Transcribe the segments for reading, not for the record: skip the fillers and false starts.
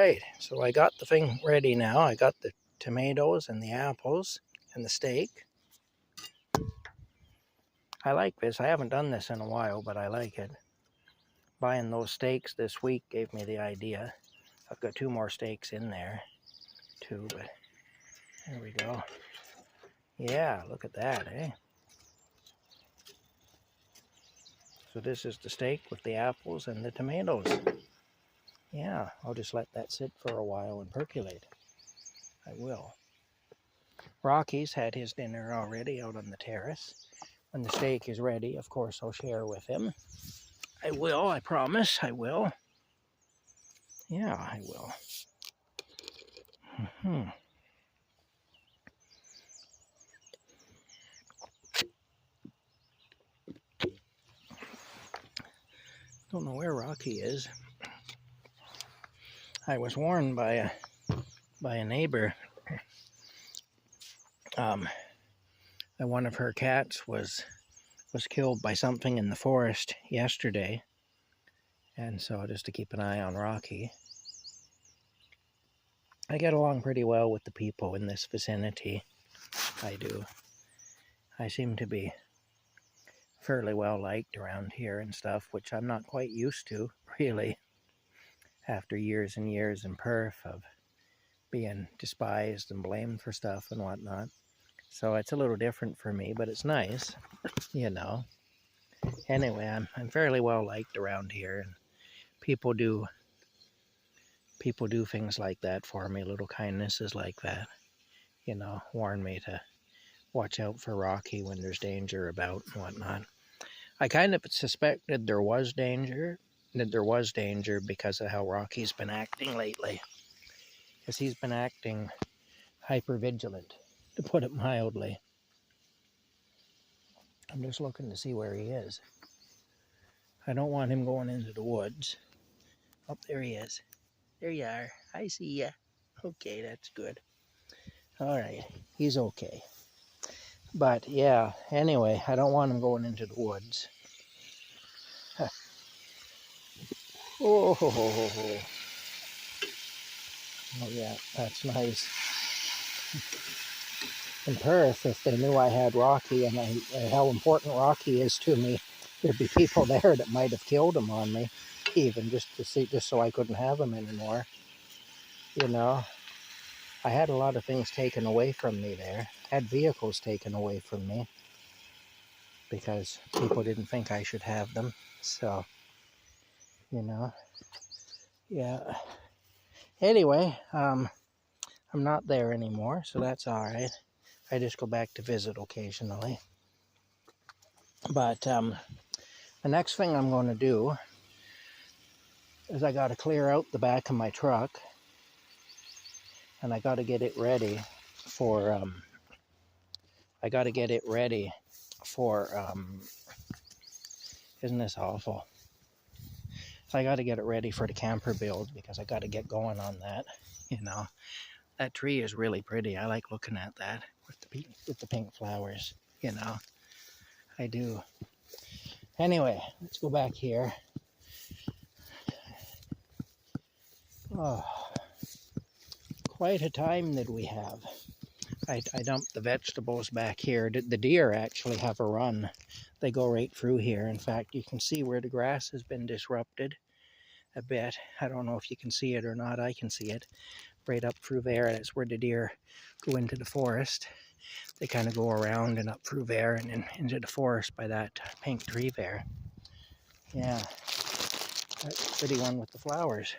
right, so I got the thing ready now. I got the tomatoes and the apples and the steak. I like this. I haven't done this in a while, but I like it. Buying those steaks this week gave me the idea. I've got 2 more steaks in there too, but there we go. Yeah, look at that, eh? So this is the steak with the apples and the tomatoes. Yeah, I'll just let that sit for a while and percolate. I will. Rocky's had his dinner already out on the terrace. When the steak is ready, of course, I'll share with him. I will, I promise, I will. Yeah, I will. Don't know where Rocky is. I was warned by a neighbor that one of her cats was killed by something in the forest yesterday, and so just to keep an eye on Rocky. I get along pretty well with the people in this vicinity. I do. I seem to be fairly well liked around here and stuff, which I'm not quite used to, really, after years and years in Perth of being despised and blamed for stuff and whatnot. So it's a little different for me, but it's nice, you know. Anyway, I'm fairly well liked around here, and people do things like that for me, little kindnesses like that, you know, warn me to watch out for Rocky when there's danger about and whatnot. I kind of suspected there was danger because of how Rocky's been acting lately. Because he's been acting hyper-vigilant, to put it mildly. I'm just looking to see where he is. I don't want him going into the woods. Oh, there he is. There you are. I see ya. Okay, that's good. All right, he's okay. But yeah, anyway, I don't want him going into the woods. Huh. Oh, ho, ho, ho, ho. Oh yeah, that's nice. In Perth, if they knew I had Rocky and how important Rocky is to me, there'd be people there that might have killed him on me, even just so I couldn't have him anymore. You know, I had a lot of things taken away from me there. I had vehicles taken away from me because people didn't think I should have them. So, you know, yeah. Anyway, I'm not there anymore, so that's all right. I just go back to visit occasionally. But the next thing I'm going to do is I got to clear out the back of my truck, and I got to get it ready for isn't this awful? I got to get it ready for the camper build because I got to get going on that. You know, that tree is really pretty. I like looking at that with the pink flowers. You know, I do. Anyway, let's go back here. Oh, quite a time that we have. I dumped the vegetables back here. The deer actually have a run. They go right through here. In fact, you can see where the grass has been disrupted a bit. I don't know if you can see it or not. I can see it. Right up through there. That's where the deer go into the forest. They kind of go around and up through there and then into the forest by that pink tree there. Yeah, that's a pretty one with the flowers.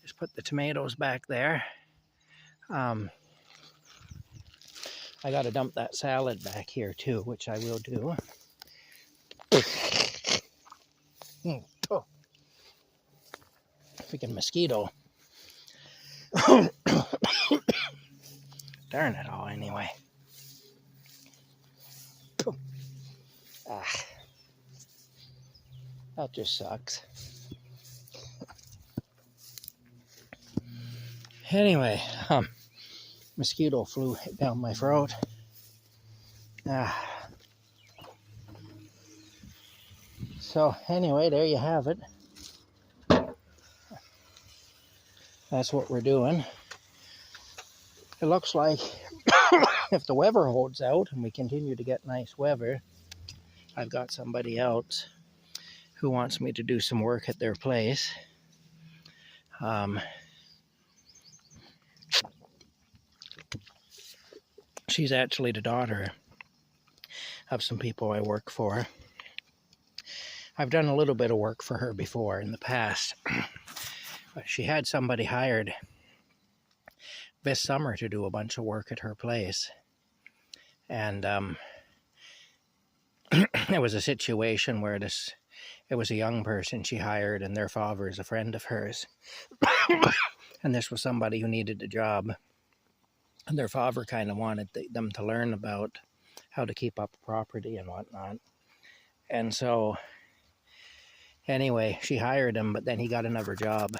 Just put the tomatoes back there. I got to dump that salad back here too, which I will do. Oh, freaking mosquito. Darn it all anyway. Ah, that just sucks. Anyway, mosquito flew down my throat. So anyway, there you have it. that's what we're doing. It looks like if the weather holds out and we continue to get nice weather, I've got somebody else who wants me to do some work at their place. She's actually the daughter of some people I work for. I've done a little bit of work for her before in the past. But she had somebody hired this summer to do a bunch of work at her place. And it was a situation where it was a young person she hired, and their father is a friend of hers. And this was somebody who needed a job. And their father kind of wanted them to learn about how to keep up property and whatnot. And so, anyway, she hired him, but then he got another job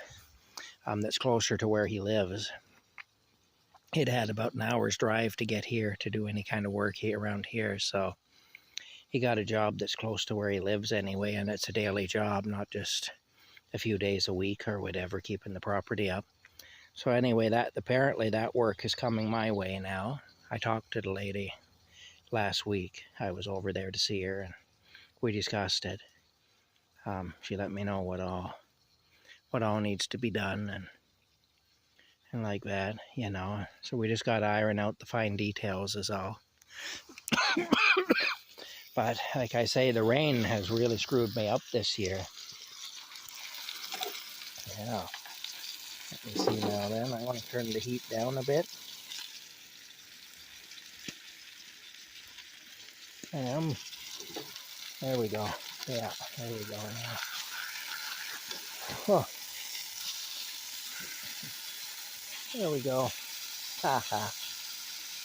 that's closer to where he lives. It had about an hour's drive to get here to do any kind of work around here. So he got a job that's close to where he lives anyway, and it's a daily job, not just a few days a week or whatever, keeping the property up. So anyway, apparently that work is coming my way now. I talked to the lady last week. I was over there to see her, and we discussed it. She let me know what all needs to be done and like that, you know. So we just got to iron out the fine details is all. But like I say, the rain has really screwed me up this year. Yeah. Let me see now then. I want to turn the heat down a bit. There we go. Yeah, there we go now. Oh, there we go. Haha.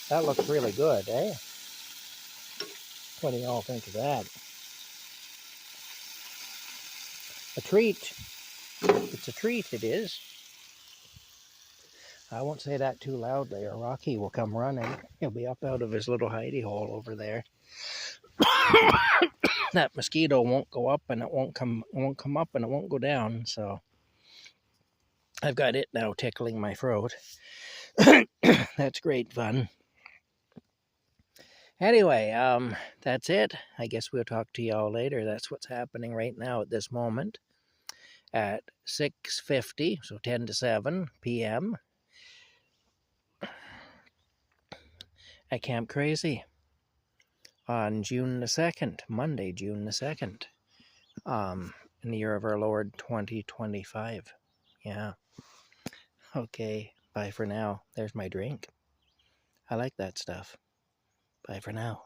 That looks really good, eh? What do y'all think of that? A treat. It's a treat, it is. I won't say that too loudly or Rocky will come running. He'll be up out of his little hidey hole over there. That mosquito won't go up and it won't come up and it won't go down, so I've got it now tickling my throat. That's great fun. Anyway, that's it. I guess we'll talk to y'all later. That's what's happening right now at this moment at 6:50, so 10 to 7 p.m. at Camp Crazy on June the 2nd, Monday, June the 2nd, in the year of our Lord 2025. Yeah. Okay, bye for now. There's my drink. I like that stuff. Bye for now.